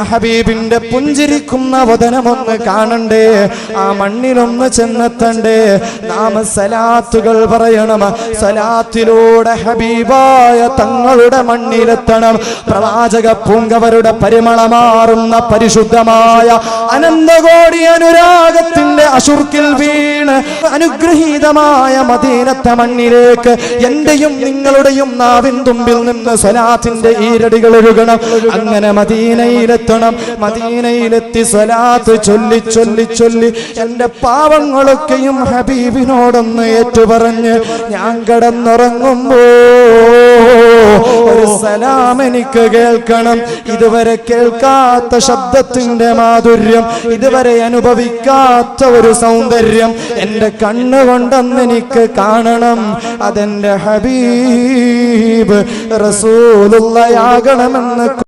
ഹബീബിന്റെ പുഞ്ചിരിക്കുന്ന വദനമൊന്ന് കാണണ്ടേ, ആ മണ്ണിലൊന്ന് ചെന്നെത്തണ്ടേ. നാം സലാത്തുകൾ പറയണം, സലാത്തിലൂടെ ഹബീബായ തങ്ങളുടെ മണ്ണിലെത്തണം. പ്രവാചക പൂങ്കവരുടെ പരിമളമാറുന്ന പരിശുദ്ധമായ അനന്തകോടി അനുരാഗത്തിന്റെ അശുർക്കിൽ വീണ് അനുഗ്രഹീതമായ മദീനത്തെ മണ്ണിലേക്ക് എന്റെയും നിങ്ങളുടെയും നാവിൻ തുമ്പിൽ നിന്ന് സ്വലാത്തിന്റെ ഈരടികൾ ഒഴുകണം. അങ്ങനെ മദീനയിലെത്തണം. മദീനയിലെത്തി സ്വലാത്ത് ചൊല്ലി ചൊല്ലി ചൊല്ലി എന്റെ പാവങ്ങളൊക്കെയും ഹബീബിനോടൊന്ന് ഏറ്റുപറഞ്ഞ് ഞാൻ കിടന്നുറങ്ങുമ്പോ ഒരു സലാം എനിക്ക് കേൾക്കണം. ഇതുവരെ കേൾക്കാത്ത ശബ്ദത്തിന്റെ മാധുര്യം, ഇതുവരെ അനുഭവിക്കാത്ത ഒരു സൗന്ദര്യം എന്റെ കണ്ണുകൊണ്ടെന്ന് എനിക്ക് കാണണം. അതെന്റെ ഹബീബ് റസൂലുള്ളയാകണമെന്ന്